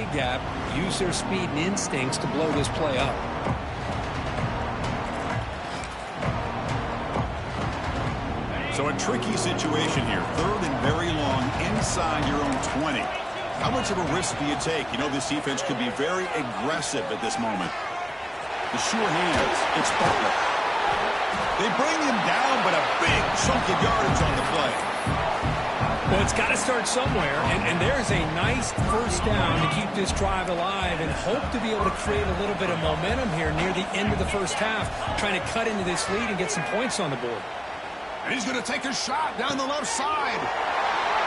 wide gap, use their speed and instincts to blow this play up. So a tricky situation here. 3rd and very long inside your own 20. How much of a risk do you take? You know, this defense could be very aggressive at this moment. The sure hands. It's Butler. They bring him down, but a big chunk of yardage on the play. Well, it's got to start somewhere, and there's a nice first down to keep this drive alive and hope to be able to create a little bit of momentum here near the end of the first half, trying to cut into this lead and get some points on the board. And he's going to take a shot down the left side.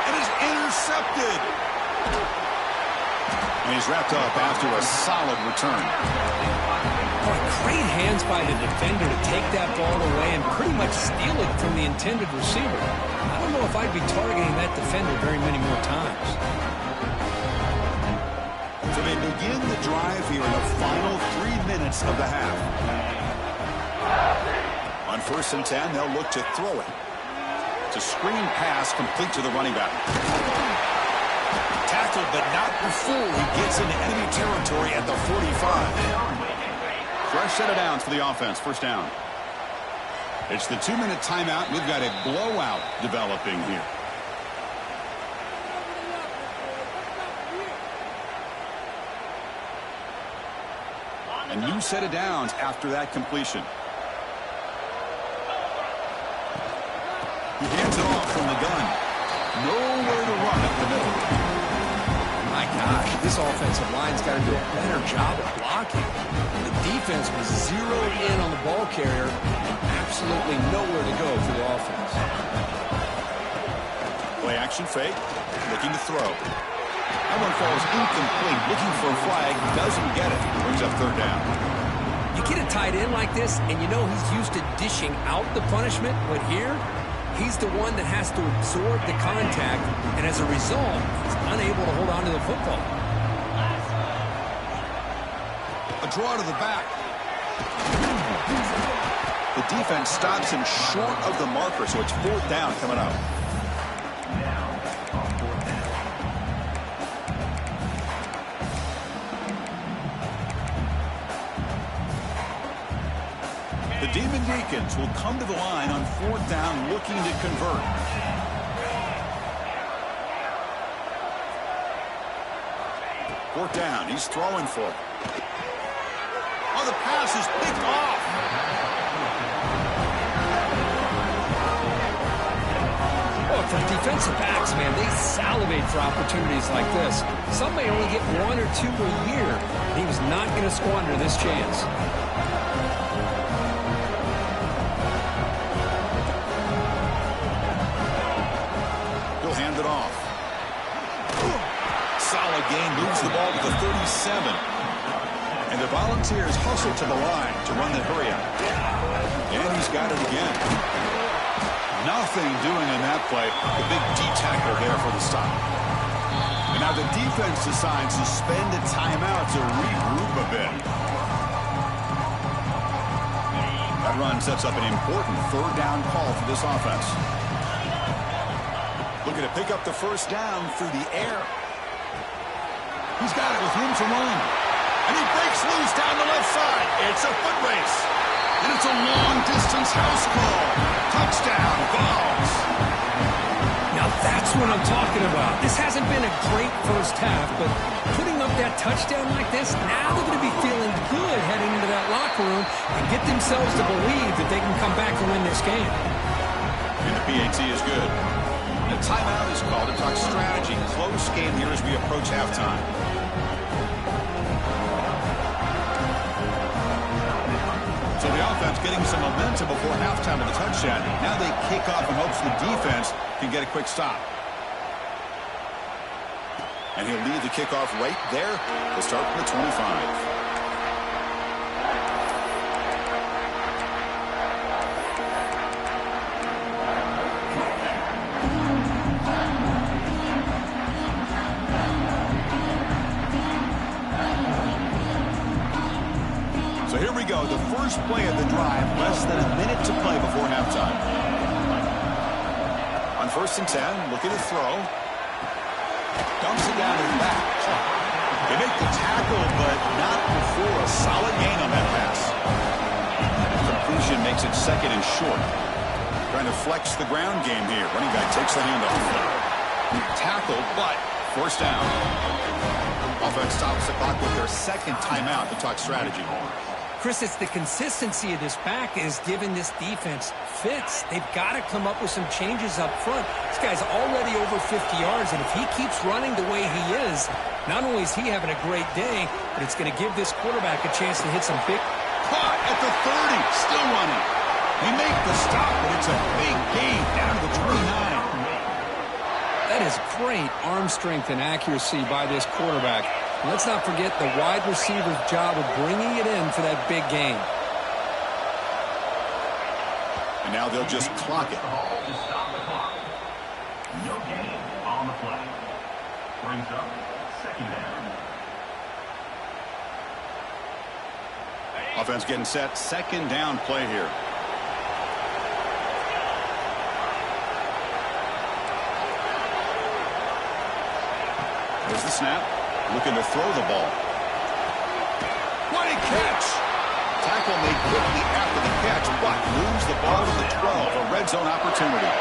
And is intercepted. And he's wrapped up after a solid return. Oh, great hands by the defender to take that ball away and pretty much steal it from the intended receiver. I don't know if I'd be targeting that defender very many more times. So they begin the drive here in the final 3 minutes of the half. On 1st and 10, they'll look to throw it. It's a screen pass complete to the running back. Tackled, but not before he gets into enemy territory at the 45. Fresh set of downs for the offense. First down. It's the 2-minute timeout. We've got a blowout developing here. A new set of downs after that completion. He hands it off from the gun. Nowhere to run up the middle. My gosh, this offensive line's got to do a better job of blocking. The defense was zeroed in on the ball carrier. Absolutely nowhere to go for the offense. Play action fake. Looking to throw. That one falls incomplete. Looking for a flag. Doesn't get it. Brings up 3rd down. You get a tight end like this, and you know he's used to dishing out the punishment, but here, he's the one that has to absorb the contact, and as a result, he's unable to hold on to the football. A draw to the back. The defense stops him short of the marker, so it's 4th down coming up. The Demon Deacons will come to the line on 4th down looking to convert. Fourth down, he's throwing for it. Oh, the pass is picked off. Oh, for defensive backs, man, they salivate for opportunities like this. Some may only get 1 or 2 a year, and he was not going to squander this chance. He'll hand it off. Solid gain, moves the ball to the 37. And the Volunteers hustle to the line to run the hurry up. And he's got it again. Nothing doing in that play. The big D tackle there for the stop. And now the defense decides to spend a timeout to regroup a bit. That run sets up an important 3rd down call for this offense. Looking to pick up the first down through the air. He's got it with room to run. And he breaks loose down the left side. It's a foot race. And it's a long-distance house call. Touchdown, Vols. Now that's what I'm talking about. This hasn't been a great first half, but putting up that touchdown like this, now they're going to be feeling good heading into that locker room and get themselves to believe that they can come back and win this game. And the PAT is good. The timeout is called to talk strategy. Close game here as we approach halftime. So the offense getting some momentum before halftime of the touchdown. Now they kick off in hopes the defense can get a quick stop. And he'll lead the kickoff right there. He'll start from the 25. So here we go, the first play of the drive, less than a minute to play before halftime. On 1st and 10, looking to throw. Dumps it down to the back. They make the tackle, but not before a solid gain on that pass. Completion makes it second and short. Trying to flex the ground game here. Running back takes the handoff. Tackled, but forced down. Offense stops the clock with their second timeout to talk strategy. Chris, it's the consistency of this back is giving this defense fits. They've got to come up with some changes up front. This guy's already over 50 yards, and if he keeps running the way he is, not only is he having a great day, but it's going to give this quarterback a chance to hit some big... Caught at the 30, still running. They make the stop, but it's a big gain down to the 29. That is great arm strength and accuracy by this quarterback. And let's not forget the wide receiver's job of bringing it in for that big gain. And now they'll just clock it. No gain on the play. Brings up second down. Offense getting set. Second down play here. There's the snap. Looking to throw the ball. What a catch! Tackle made quickly after the catch, but moves the ball to the 12. A red zone opportunity.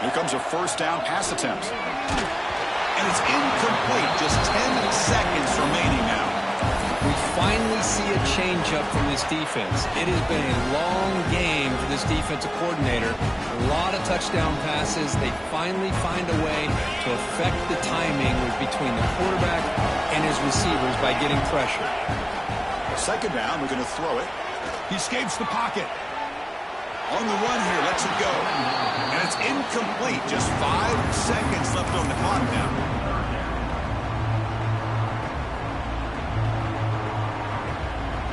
Here comes a first down pass attempt. And it's incomplete. Just 10 seconds remaining now. We finally see a change-up from this defense. It has been a long game for this defensive coordinator. A lot of touchdown passes. They finally find a way to affect the timing between the quarterback and his receivers by getting pressure. Second down, we're going to throw it. He escapes the pocket. On the run here, lets it go. And it's incomplete. Just 5 seconds left on the clock now.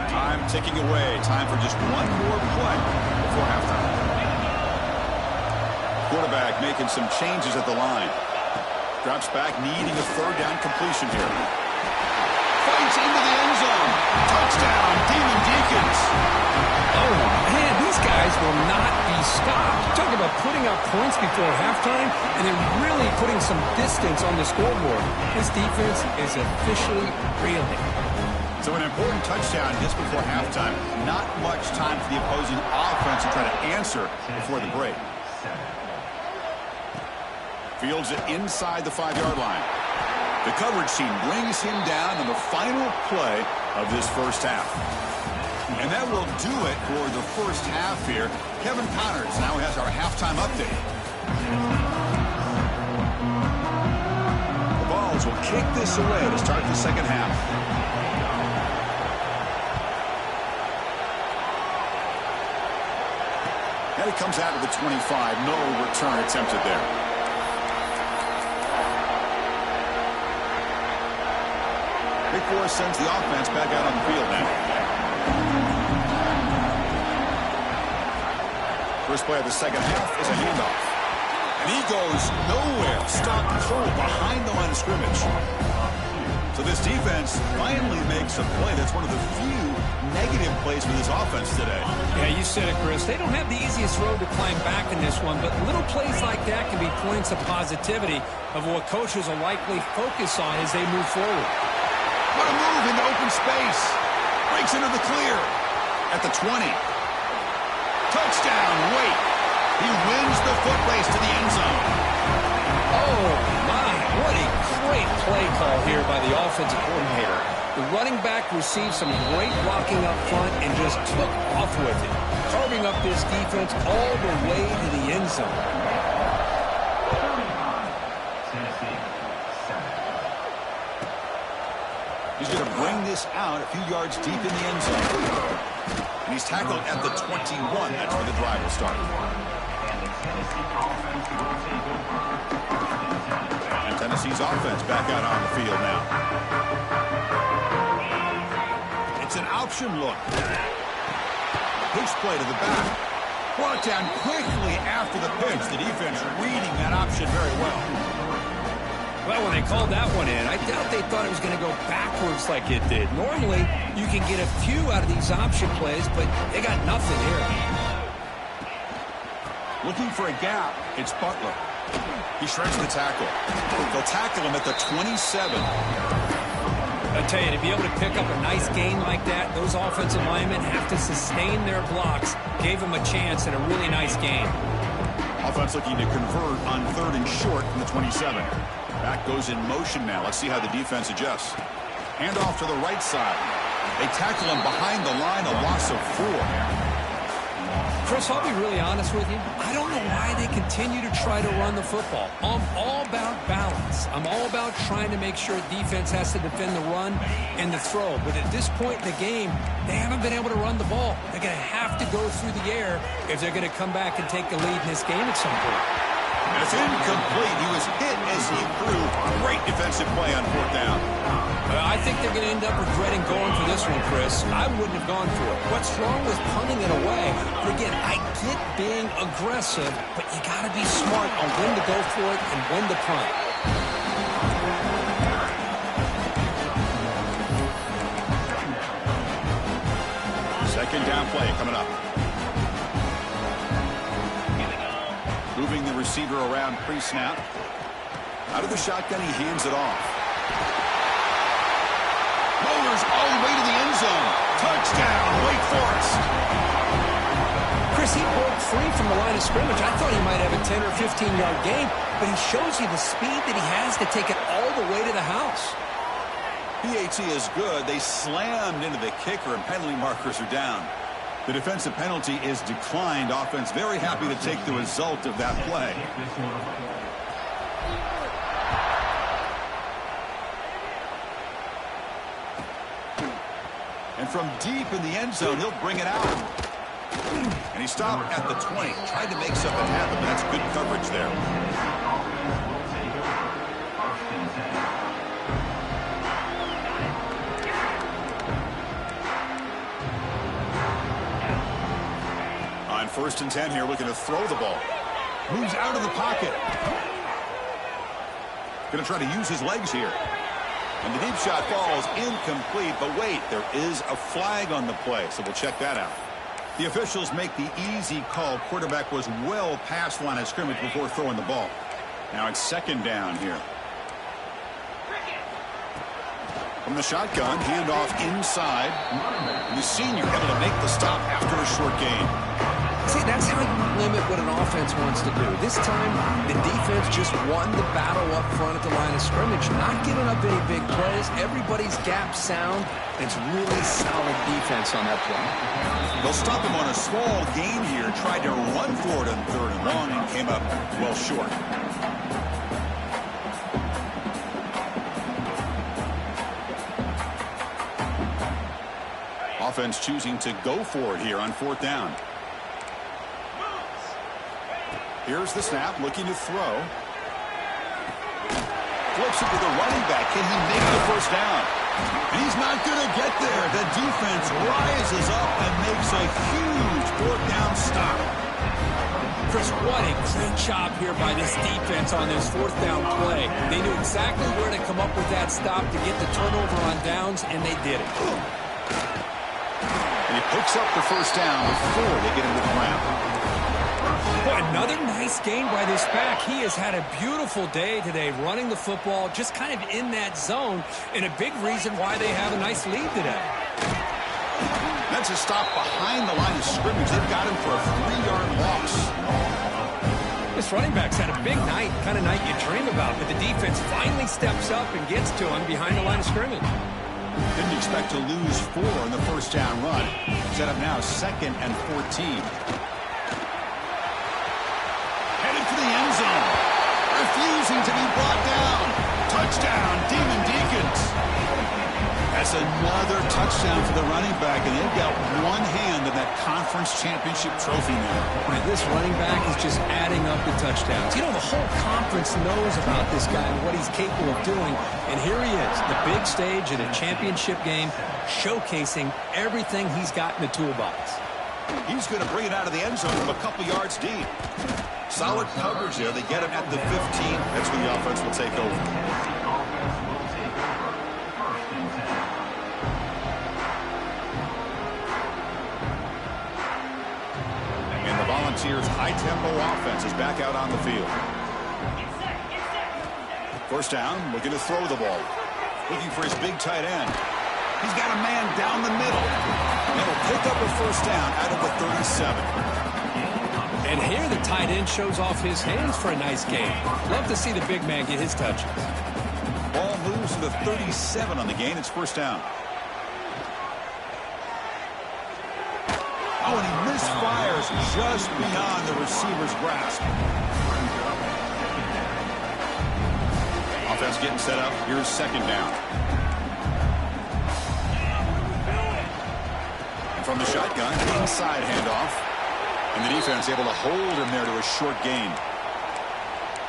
Time ticking away. Time for just one more play before halftime. Quarterback making some changes at the line. Drops back, needing a third down completion here. Fights into the end zone. Touchdown, Demon Deacons. Oh, man, these guys will not be stopped. Talk about putting up points before halftime and then really putting some distance on the scoreboard. This defense is officially reeling. So an important touchdown just before halftime. Not much time for the opposing offense to try to answer before the break. Fields it inside the 5-yard line. The coverage team brings him down on the final play of this first half. And that will do it for the first half here. Kevin Connors now has our halftime update. The Vols will kick this away to start the second half. And it comes out of the 25. No return attempted there. Big Force sends the offense back out on the field now. First play of the second half is a handoff. And he goes nowhere. Stopped cold behind the line of scrimmage. So this defense finally makes a play. That's one of the few negative plays for this offense today. Yeah, you said it, Chris. They don't have the easiest road to climb back in this one, but little plays like that can be points of positivity of what coaches will likely focus on as they move forward. What a move into open space. Breaks into the clear at the 20. Touchdown, Wait. He wins the foot race to the end zone. Oh, my. What a great play call here by the offensive coordinator. The running back received some great blocking up front and just took off with it, carving up this defense all the way to the end zone. He's going to bring this out a few yards deep in the end zone. And he's tackled at the 21. That's where the drive will start. And Tennessee's offense back out on the field now. It's an option look. Pitch play to the back. Brought down quickly after the pitch. The defense reading that option very well. Well, when they called that one in, I doubt they thought it was going to go backwards like it did. Normally, you can get a few out of these option plays, but they got nothing here. Looking for a gap, it's Butler. He shreds the tackle. They'll tackle him at the 27. I tell you, to be able to pick up a nice gain like that, those offensive linemen have to sustain their blocks. Gave him a chance and a really nice gain. Offense looking to convert on 3rd and short from the 27. Back goes in motion now. Let's see how the defense adjusts. Hand off to the right side. They tackle him behind the line, a loss of 4. Chris, I'll be really honest with you. I don't know why they continue to try to run the football. I'm all about balance. I'm all about trying to make sure defense has to defend the run and the throw. But at this point in the game, they haven't been able to run the ball. They're going to have to go through the air if they're going to come back and take the lead in this game at some point. It's incomplete. He was hit as he threw. Great defensive play on 4th down. I think they're going to end up regretting going for this one, Chris. I wouldn't have gone for it. What's wrong with punting it away? But again, I get being aggressive, but you got to be smart on when to go for it and when to punt. Second down play coming up. Moving the receiver around pre-snap. Out of the shotgun, he hands it off. Motors all the way to the end zone. Touchdown, Wake Forest. Chris, he broke free from the line of scrimmage. I thought he might have a 10 or 15-yard gain, but he shows you the speed that he has to take it all the way to the house. PAT is good. They slammed into the kicker, and penalty markers are down. The defensive penalty is declined. Offense very happy to take the result of that play. And from deep in the end zone, he'll bring it out. And he stopped at the 20. Tried to make something happen, but that's good coverage there. On 1st and 10 here, looking to throw the ball. Moves out of the pocket. Going to try to use his legs here. And the deep shot falls incomplete, but wait, there is a flag on the play, so we'll check that out. The officials make the easy call. Quarterback was well past line of scrimmage before throwing the ball. Now it's 2nd down here. From the shotgun, handoff inside. The senior able to make the stop after a short gain. See, that's how you limit what an offense wants to do. This time, the defense just won the battle up front at the line of scrimmage, not giving up any big plays. Everybody's gap sound. It's really solid defense on that play. They'll stop him on a small gain here. Tried to run for it on 3rd and long and came up well short. Offense choosing to go for it here on 4th down. Here's the snap, looking to throw. Flips it to the running back. Can he make the 1st down? And he's not going to get there. The defense rises up and makes a huge 4th down stop. Chris, what a great job here by this defense on this 4th down play. They knew exactly where to come up with that stop to get the turnover on downs, and they did it. And he picks up the 1st down before they get him to the ground. Boy, another nice gain by this back. He has had a beautiful day today running the football, just kind of in that zone, and a big reason why they have a nice lead today. That's a stop behind the line of scrimmage. They've got him for a 3-yard loss. This running back's had a big night, kind of night you dream about, but the defense finally steps up and gets to him behind the line of scrimmage. Didn't expect to lose 4 in the 1st down run. Set up now 2nd and 14. Headed for the end zone. Refusing to be brought down. Touchdown, Demon Deacons. That's another touchdown for the running back, and they've got one hand in that conference championship trophy now. And this running back is just adding up the touchdowns. You know, the whole conference knows about this guy and what he's capable of doing, and here he is, the big stage at a championship game, showcasing everything he's got in the toolbox. He's going to bring it out of the end zone from a couple yards deep. Solid coverage there. They get him at the 15. That's when the offense will take over. And the Volunteers' high-tempo offense is back out on the field. First down, looking to throw the ball. Looking for his big tight end. He's got a man down the middle. That'll pick up a first down out of the 37. And here the tight end shows off his hands for a nice gain. Love to see the big man get his touches. Ball moves to the 37 on the gain. It's first down. Oh, and he misfires just beyond the receiver's grasp. Offense getting set up. Here's second down. And from the shotgun, inside handoff. And the defense able to hold him there to a short gain.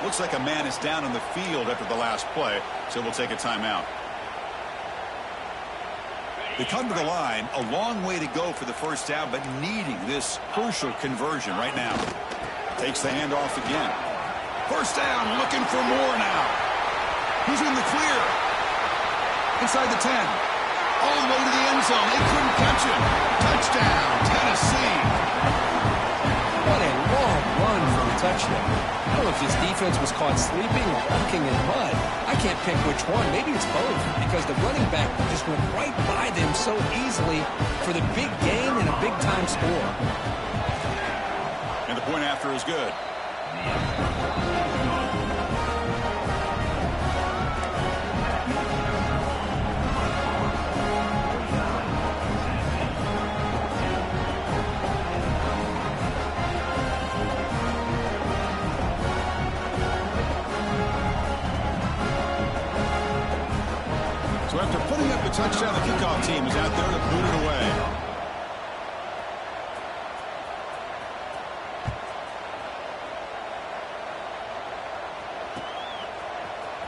Looks like a man is down in the field after the last play, so we'll take a timeout. They come to the line, a long way to go for the first down, but needing this crucial conversion right now. Takes the handoff again. First down, looking for more now. He's in the clear. Inside the 10. All the way to the end zone. They couldn't catch him. Touchdown, Tennessee. What a long run for a touchdown. I don't know if his defense was caught sleeping or walking in mud. I can't pick which one. Maybe it's both, because the running back just went right by them so easily for the big gain and a big-time score. And the point after is good. So after putting up a touchdown, the kickoff team is out there to boot it away.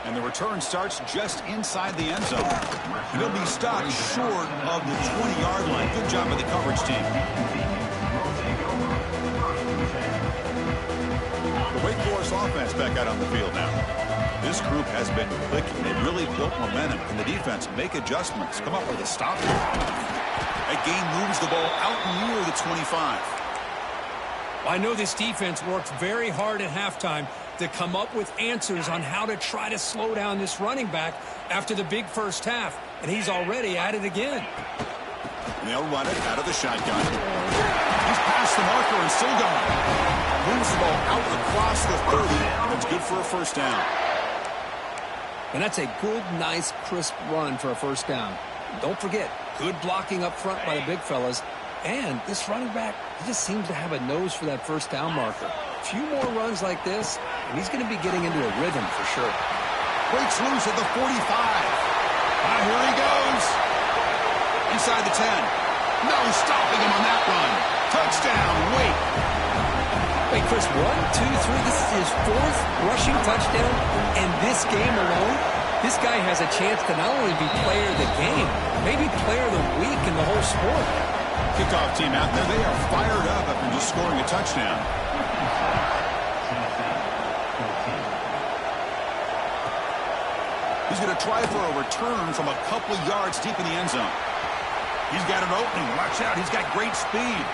And the return starts just inside the end zone. And he'll be stopped short of the 20-yard line. Good job by the coverage team. The Wake Forest offense back out on the field now. This group has been clicking. They've really built momentum. Can the defense make adjustments? Come up with a stop. That game moves the ball out near the 25. I know this defense worked very hard at halftime to come up with answers on how to try to slow down this running back after the big first half. And he's already at it again. And they'll run it out of the shotgun. He's past the marker and still going. Moves the ball out across the 30. That's good for a first down. And that's a good, nice, crisp run for a first down. Don't forget, good blocking up front by the big fellas. And this running back, he just seems to have a nose for that first down marker. A few more runs like this, and he's going to be getting into a rhythm for sure. Breaks loose at the 45. Here he goes. Inside the 10. No stopping him on that run. Touchdown, Wake. Wait, Chris, 1, 2, 3. This is his fourth rushing touchdown. And this game alone, this guy has a chance to not only be player of the game, maybe player of the week in the whole sport. Kickoff team out there. They are fired up after just scoring a touchdown. He's going to try for a return from a couple yards deep in the end zone. He's got an opening. Watch out. He's got great speed.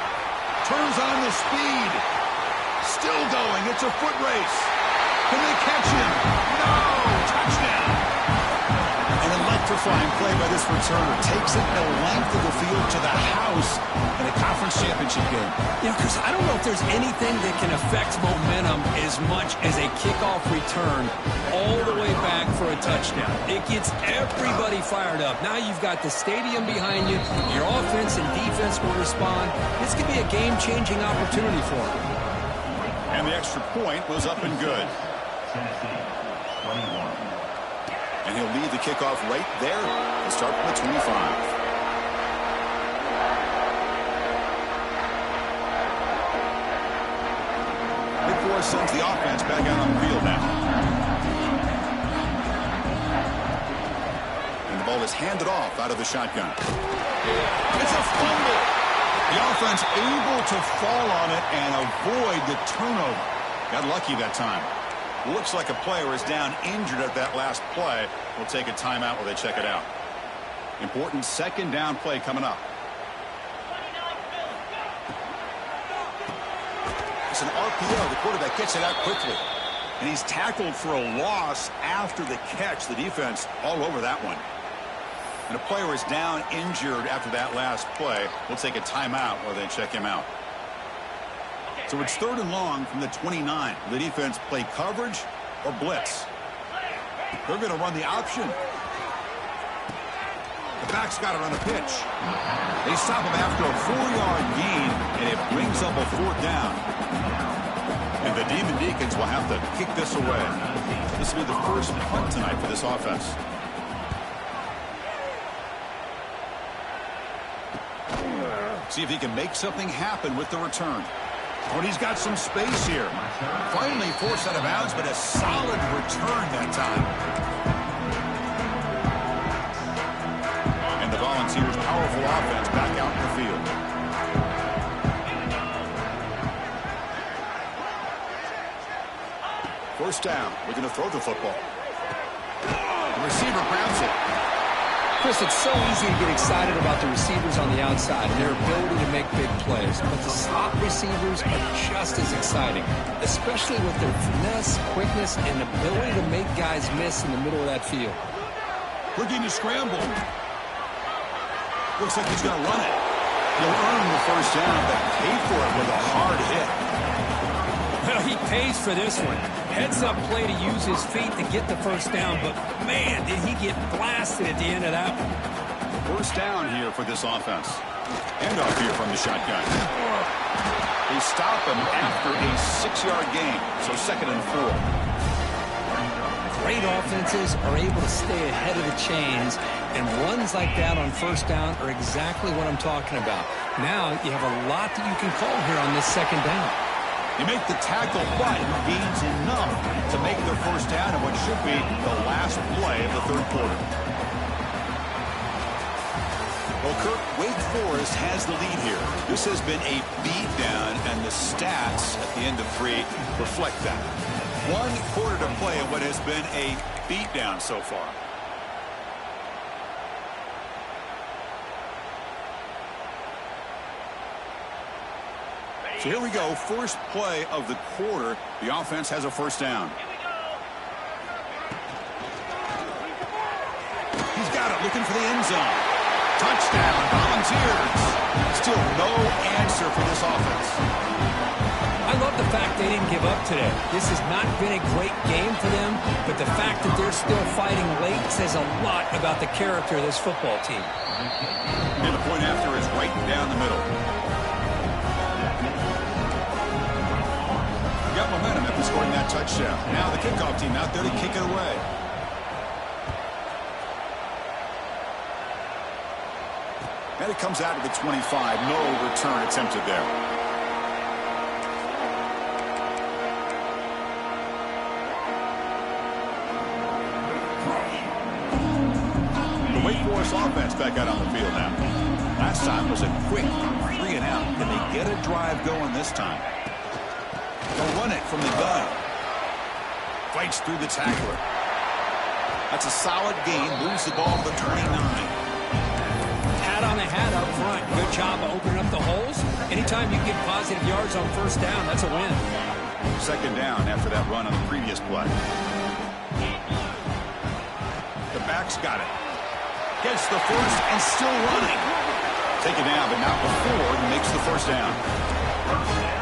Turns on the speed. Still going. It's a foot race. Can they catch him? No! Touchdown! An electrifying play by this returner. Takes it the length of the field to the house in a conference championship game. Yeah, Chris, I don't know if there's anything that can affect momentum as much as a kickoff return all the way back for a touchdown. It gets everybody fired up. Now you've got the stadium behind you. Your offense and defense will respond. This could be a game-changing opportunity for them. And the extra point was up and good. And he'll lead the kickoff right there to start from the 25. Wake Forest sends the offense back out on the field now. And the ball is handed off out of the shotgun. It's a fumble. The offense able to fall on it and avoid the turnover. Got lucky that time. Looks like a player is down injured at that last play. We'll take a timeout while they check it out. Important second down play coming up. It's an RPO. The quarterback gets it out quickly. And he's tackled for a loss after the catch. The defense all over that one. And a player is down injured after that last play. We'll take a timeout while they check him out. So it's 3rd and long from the 29. Will the defense play coverage or blitz? They're going to run the option. The back's got it on the pitch. They stop him after a 4-yard gain, and it brings up a 4th down. And the Demon Deacons will have to kick this away. This will be the first punt tonight for this offense. See if he can make something happen with the return. But he's got some space here. Finally forced out of bounds, but a solid return that time. And the Volunteers' powerful offense back out in the field. First down. We're going to throw the football. The receiver grabs it. Chris, it's so easy to get excited about the receivers on the outside and their ability to make big plays, but the slot receivers are just as exciting, especially with their finesse, quickness, and ability to make guys miss in the middle of that field. Looking to scramble. Looks like he's going to run it. He'll earn the first down, but pay for it with a hard hit. Well, he pays for this one. Heads-up play to use his feet to get the first down, but, man, did he get blasted at the end of that one. First down here for this offense. Handoff here from the shotgun. They stop him after a 6-yard gain, so 2nd and 4. Great offenses are able to stay ahead of the chains, and runs like that on first down are exactly what I'm talking about. Now you have a lot that you can call here on this 2nd down. They make the tackle, but gains enough to make their first down in what should be the last play of the 3rd quarter. Well, Kirk, Wake Forest has the lead here. This has been a beatdown, and the stats at the end of 3 reflect that. 1 quarter to play in what has been a beatdown so far. So here we go, first play of the quarter. The offense has a first down. He's got it, looking for the end zone. Touchdown, Volunteers. Still no answer for this offense. I love the fact they didn't give up today. This has not been a great game for them, but the fact that they're still fighting late says a lot about the character of this football team. And the point after is right down the middle. Got momentum after scoring that touchdown. Now the kickoff team out there to kick it away. And it comes out to the 25. No return attempted there. The Wake Forest offense back out on the field now. Last time was a quick 3 and out. Can they get a drive going this time? They'll run it from the gun. Fights through the tackler. That's a solid gain. Moves the ball to the 29. Hat on a hat up front. Good job of opening up the holes. Anytime you get positive yards on first down, that's a win. 2nd down after that run on the previous play. The back's got it. Gets the first and still running. Taken down, but not before he makes the first down.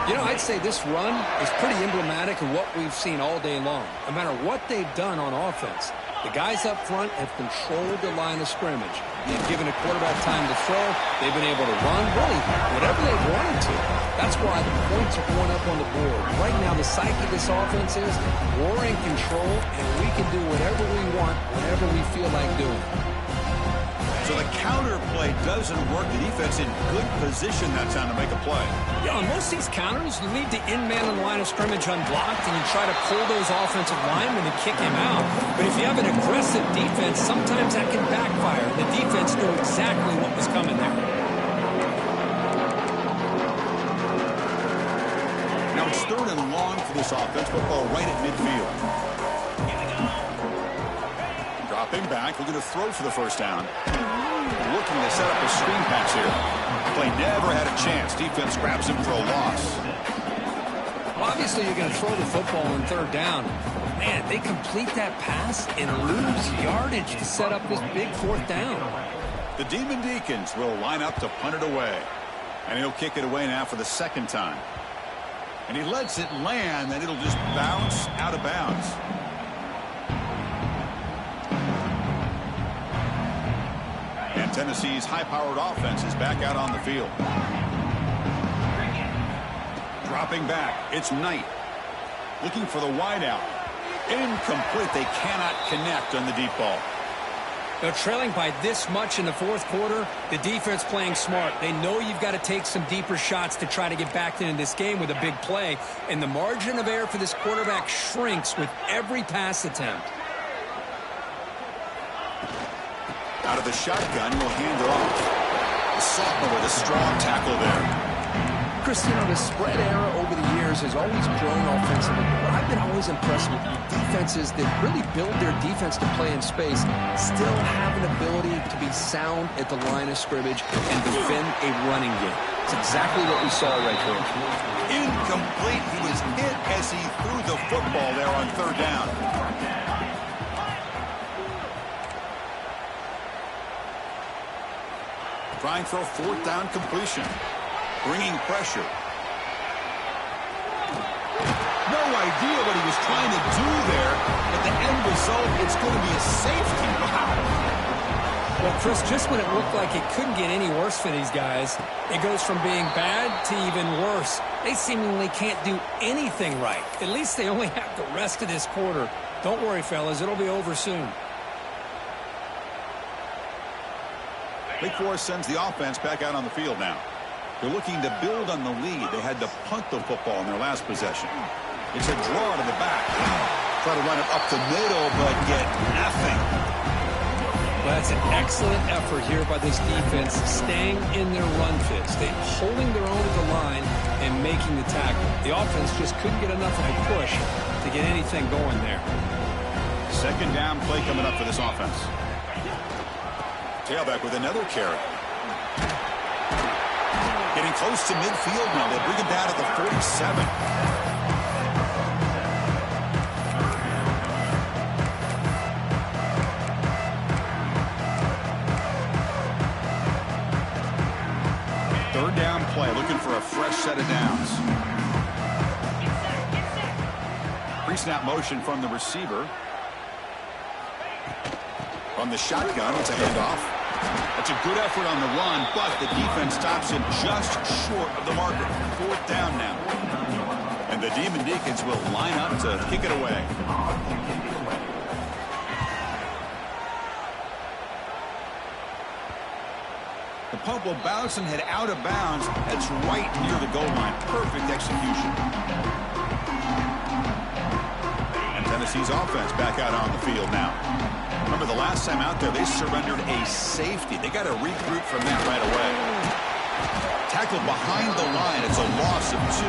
You know, I'd say this run is pretty emblematic of what we've seen all day long. No matter what they've done on offense, the guys up front have controlled the line of scrimmage. They've given a quarterback time to throw. They've been able to run, really, whatever they've wanted to. That's why the points are going up on the board. Right now, the psyche of this offense is we're in control, and we can do whatever we want, whenever we feel like doing. So the counter play doesn't work. The defense in good position that time to make a play. Yeah, on most of these counters, you leave the in man on the line of scrimmage unblocked, and you try to pull those offensive linemen to kick him out. But if you have an aggressive defense, sometimes that can backfire. The defense knew exactly what was coming there. Now it's 3rd and long for this offense. Football right at midfield. Dropping back, looking to throw for the first down. Looking to set up a screen pass here. Play never had a chance. Defense grabs him for a loss. Well, Obviously, you're going to throw the football on third down. Man, they complete that pass and lose yardage to set up this big fourth down. The Demon Deacons will line up to punt it away. And he'll kick it away now for the second time. And he lets it land, and it'll just bounce out of bounds. And Tennessee's high-powered offense is back out on the field. Dropping back, it's Knight. Looking for the wideout. Incomplete. They cannot connect on the deep ball. They're trailing by this much in the fourth quarter. The defense playing smart. They know you've got to take some deeper shots to try to get back into this game with a big play. And the margin of error for this quarterback shrinks with every pass attempt. Out of the shotgun, will hand it off. The sophomore with a strong tackle there. Chris, you know, the spread era over the years has always grown offensively. But I've been always impressed with defenses that really build their defense to play in space, still have an ability to be sound at the line of scrimmage and defend a running game. It's exactly what we saw right here. Incomplete. He was hit as he threw the football there on third down. Trying for a fourth down completion. Bringing pressure. No idea what he was trying to do there, but the end result is going to be a safety. Wow. Well, Chris, just when it looked like it couldn't get any worse for these guys, it goes from being bad to even worse. They seemingly can't do anything right. At least they only have the rest of this quarter. Don't worry, fellas. It'll be over soon. Wake Forest sends the offense back out on the field now. They're looking to build on the lead. They had to punt the football in their last possession. It's a draw to the back. Try to run it up the middle, but get nothing. Well, that's an excellent effort here by this defense, staying in their run fit, holding their own at the line and making the tackle. The offense just couldn't get enough of a push to get anything going there. Second down play coming up for this offense. Tailback with another carry. Getting close to midfield now. They'll bring him down to the 47. Third down play, looking for a fresh set of downs. Pre-snap motion from the receiver. From the shotgun, it's a handoff. That's a good effort on the run, but the defense stops him just short of the marker. Fourth down now. And the Demon Deacons will line up to kick it away. The punt will bounce and head out of bounds. That's right near the goal line. Perfect execution. And Tennessee's offense back out on the field now. Remember, the last time out there, they surrendered a safety. They got to regroup from that right away. Tackled behind the line. It's a loss of 2.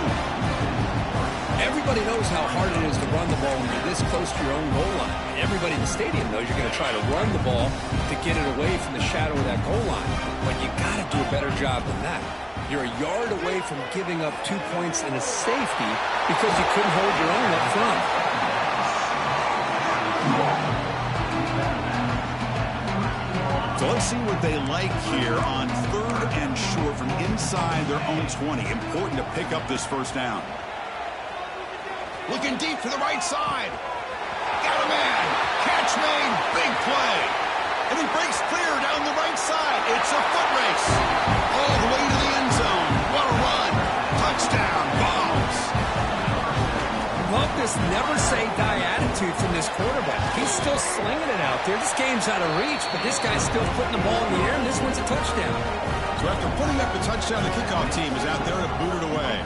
Everybody knows how hard it is to run the ball when you're this close to your own goal line. Everybody in the stadium knows you're going to try to run the ball to get it away from the shadow of that goal line. But you got to do a better job than that. You're a yard away from giving up 2 points and a safety because you couldn't hold your own up front. So let's see what they like here on third and short from inside their own 20. Important to pick up this first down. Looking deep to the right side. Got a man. Catch made. Big play. And he breaks clear down the right side. It's a foot race. All the way to the end zone. What a run. Touchdown. Bombs. Love this never-say-die attitude from this quarterback. He's still slinging it out there. This game's out of reach, but this guy's still putting the ball in the air, and this one's a touchdown. So after putting up the touchdown, the kickoff team is out there to boot it away.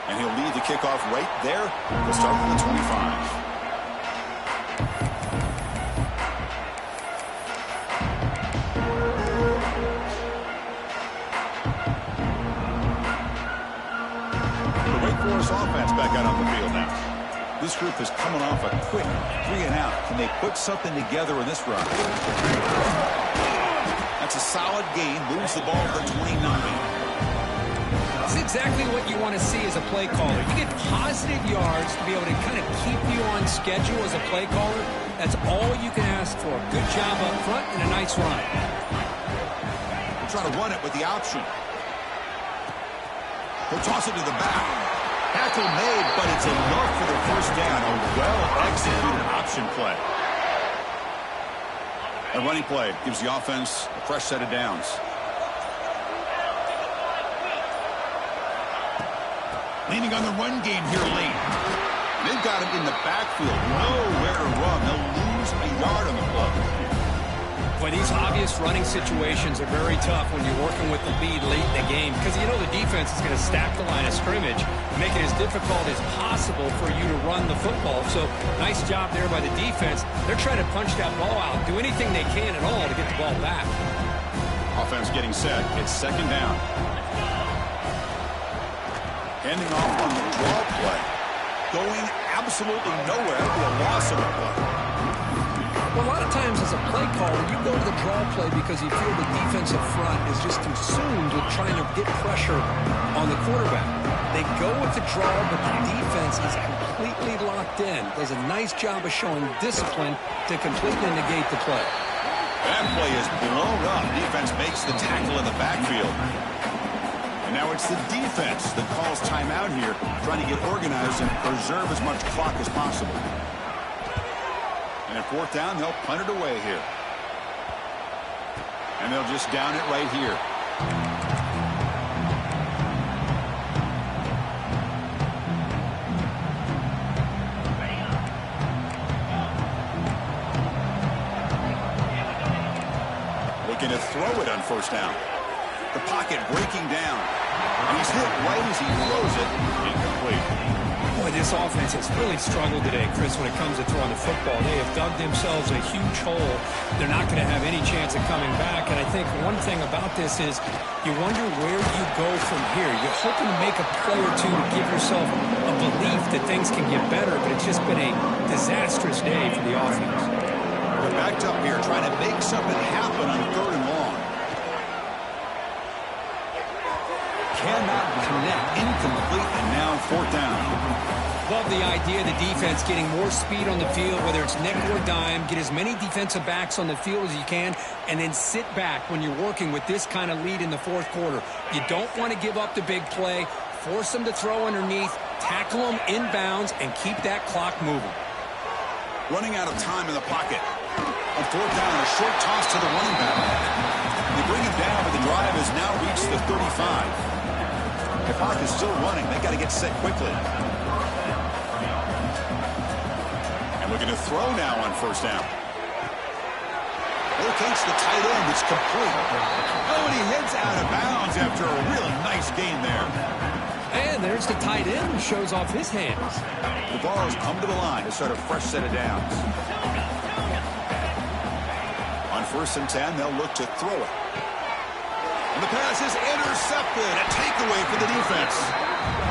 And he'll lead the kickoff right there. We'll start from the 25. Offense back out on the field now. This group is coming off a quick 3 and out. Can they put something together in this run? It's a solid gain. Moves the ball to the 29. This is exactly what you want to see as a play caller. You get positive yards to be able to kind of keep you on schedule as a play caller. That's all you can ask for. Good job up front and a nice run. We'll try to run it with the option. He'll toss it to the back. Tackle made, but it's enough for the first down. A well-executed option play. A running play gives the offense a fresh set of downs. Leaning on the run game here late. They've got him in the backfield. Nowhere to run. They'll lose a yard on the play. Boy, these obvious running situations are very tough when you're working with the lead late in the game because you know the defense is going to stack the line of scrimmage, make it as difficult as possible for you to run the football. So nice job there by the defense. They're trying to punch that ball out, do anything they can at all to get the ball back. Offense getting set. It's second down. Handing off on the draw play. Going absolutely nowhere. It'll be a loss of the play. Well, a lot of times as a play caller, you go to the draw play because you feel the defensive front is just consumed with trying to get pressure on the quarterback. They go with the draw, but the defense is completely locked in. Does a nice job of showing discipline to completely negate the play. That play is blown up. Defense makes the tackle in the backfield. And now it's the defense that calls timeout here, trying to get organized and preserve as much clock as possible. And at fourth down, they'll punt it away here. And they'll just down it right here. Looking to throw it on first down. The pocket breaking down. And he's hit right as he throws it. Incomplete. Boy, this offense has really struggled today, Chris, when it comes to throwing the football. They have dug themselves a huge hole. They're not going to have any chance of coming back. And I think one thing about this is you wonder where you go from here. You're hoping to make a play or two to give yourself a belief that things can get better, but it's just been a disastrous day for the offense. They're backed up here trying to make something happen on third and long. Cannot connect. Incomplete, and now fourth down. Love the idea of the defense getting more speed on the field, whether it's nickel or dime, get as many defensive backs on the field as you can, and then sit back when you're working with this kind of lead in the fourth quarter. You don't want to give up the big play, force them to throw underneath, tackle them inbounds, and keep that clock moving. Running out of time in the pocket. On fourth down, a short toss to the running back. They bring him down, but the drive has now reached the 35. The clock is still running. They got to get set quickly. And looking to throw now on first down. Locates the tight end. It's complete. Oh, and he heads out of bounds after a really nice gain there. And there's the tight end who shows off his hands. The ball has come to the line to start a fresh set of downs. On first and 10, they'll look to throw it. And the pass is intercepted. A takeaway for the defense.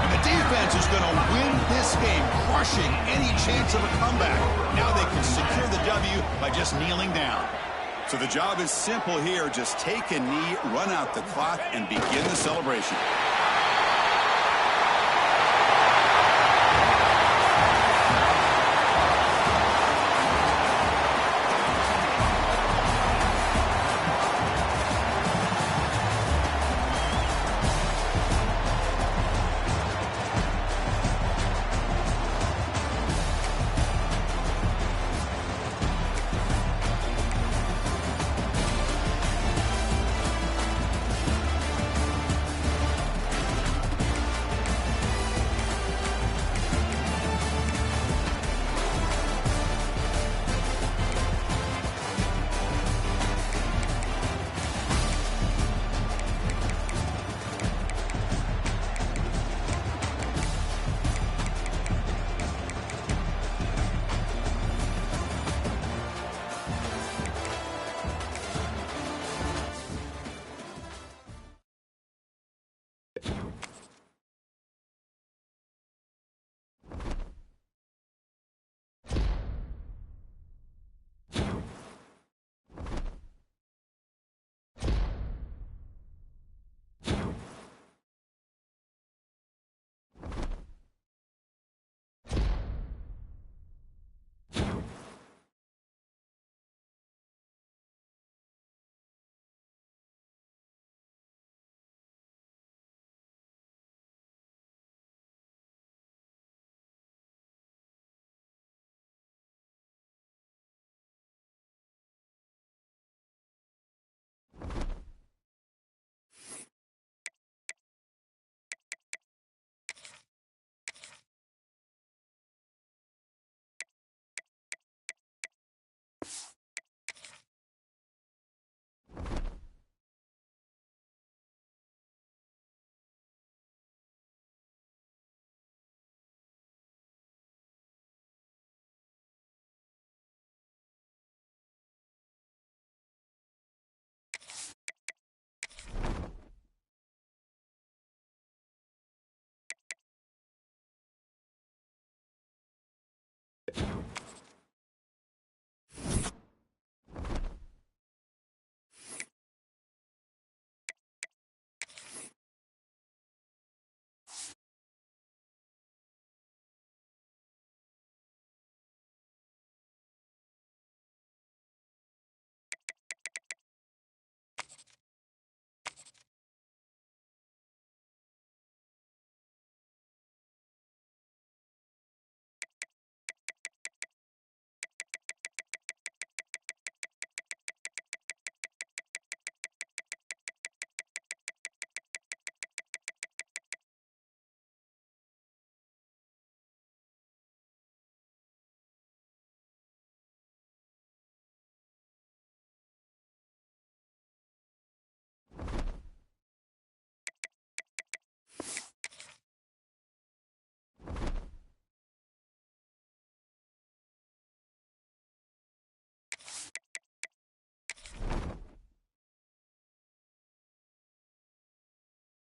And the defense is going to win this game, crushing any chance of a comeback. Now they can secure the W by just kneeling down. So the job is simple here. Just take a knee, run out the clock, and begin the celebration.